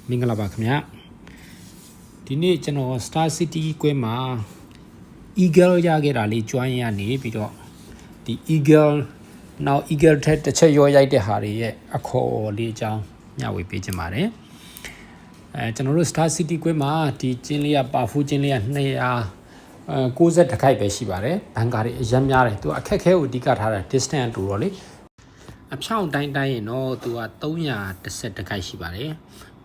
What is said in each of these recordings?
မင်္ဂလာပါခင်ဗျာဒီနေ့ကျွန်တော် Star City ကွင်းမှာ Eagle ရခဲ့တာလေးကြွိုင်းရနေပြီးတော့ဒီ Eagle နောက် Eagle ထက်တစ်ချက်ရောရိုက်တဲ့ဟာတွေရဲ့အခေါ်လေးအကြောင်းညဝေပေးချင်ပါတယ်ကျွန်တော်တို့ Star City ကွင်းမှာဒီကျင်းလေးကပါဖူးကျင်းလေးက290ခိုက်ပဲရှိပါတယ်ဘန်ကာတွေအများများတယ်သူအခက်ခဲကိုအဓိကထားတာ distance တူတော့လေအဖြောင့်တိုင်းရင်တော့သူက310ခိုက်ရှိပါတယ်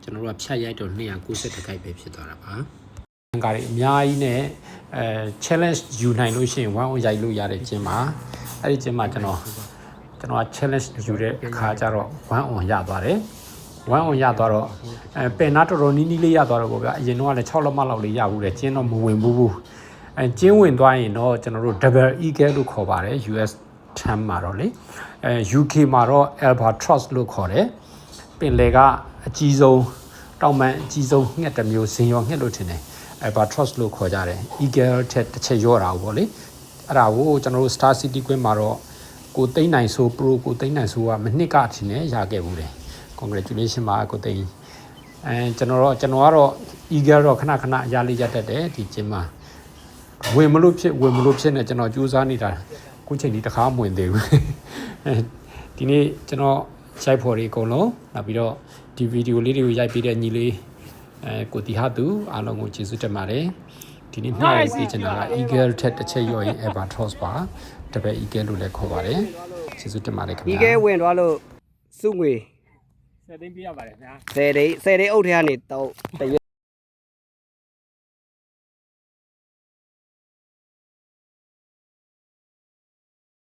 ကျွန်တော်တို့ကဖြတ်ရိုက်တော့290ခိုက်ပဲဖြစ်သွားတာပါဘန်ကာတွေအများကြီးနဲ့challenge ယူနိုင်လို့ရှိရင်1 on ရိုက်လို့ရတဲ့ကျင်းမှာအဲ့ဒီကျင်းမှာကျွန်တော်က challenge ယူတဲ့အခါကျတော့1 on ရသွားတယ်1 on ရသွားတော့ပင်နာတော်တော်နီးနီးလေးရသွားတော့ဗျာအရင်တော့လည်း6လက်မလောက်လေးရဘူးလေကျင်းတော့မဝင်ဘူးကျင်းဝင်သွားရင်တော့ကျွန်တော်တို့ double eagle လို့ခေါ်ပါတယ် US term မှာတော့လေUK မှာတော့ albatross လို့ခေါ်တယ်ပင်လေကအကြီးဆုံးတောင်ပန်အကြီးဆုံးငှက်တစ်မျိုးဇင်ရောငှက်လို့ထင်တယ် albatross လို့ခေါ်ကြတယ် eagle ထက်တစ်ချက်ရော့တာပေါ့လေအဲ့ဒါကိုကျွန်တော်တို့ Star City ကွင်းမှာတော့ကိုသိန်းနိုင်ဆို pro ကိုသိန်းနိုင်ဆိုကမနှစ်ကထင်တယ်ရခဲ့ဘူးတယ် congratulation ပါကိုသိန်းကျွန်တော်ကတော့ eagle တော့ခဏအရာလေးရတတ်တယ်ဒီကျင်းမှာဝင်မလို့ဖြစ်နေကျွန်တော်ကြိုးစားနေတာခုချိန်ဒီတစ်ခါမဝင်သေးဘူးဒီနေ့ကျွန်တော်ရိုက်ဖော်လေးအကုန်လုံးနောက်ပြီးတော့ဒီဗီဒီယိုလေးတွေကိုရိုက်ပေးတဲ့ညီလေးကိုတီဟာသူအားလုံးကိုကျေးဇူးတင်ပါတယ်ဒီနေ့မျှဝေပေးချင်တာက eagle ထက်တစ်ချက်ရော့ရင် albatross ပါတပည့် eagle လို့လည်းခေါ်ပါတယ်ကျေးဇူးတင်ပါတယ်ခင်ဗျာ eagle ဝင်သွားလို့စုငွေ 10 သိန်းပြရပါတယ်ခင်ဗျာ 10သိန်းအုပ်ထဲကနေတော့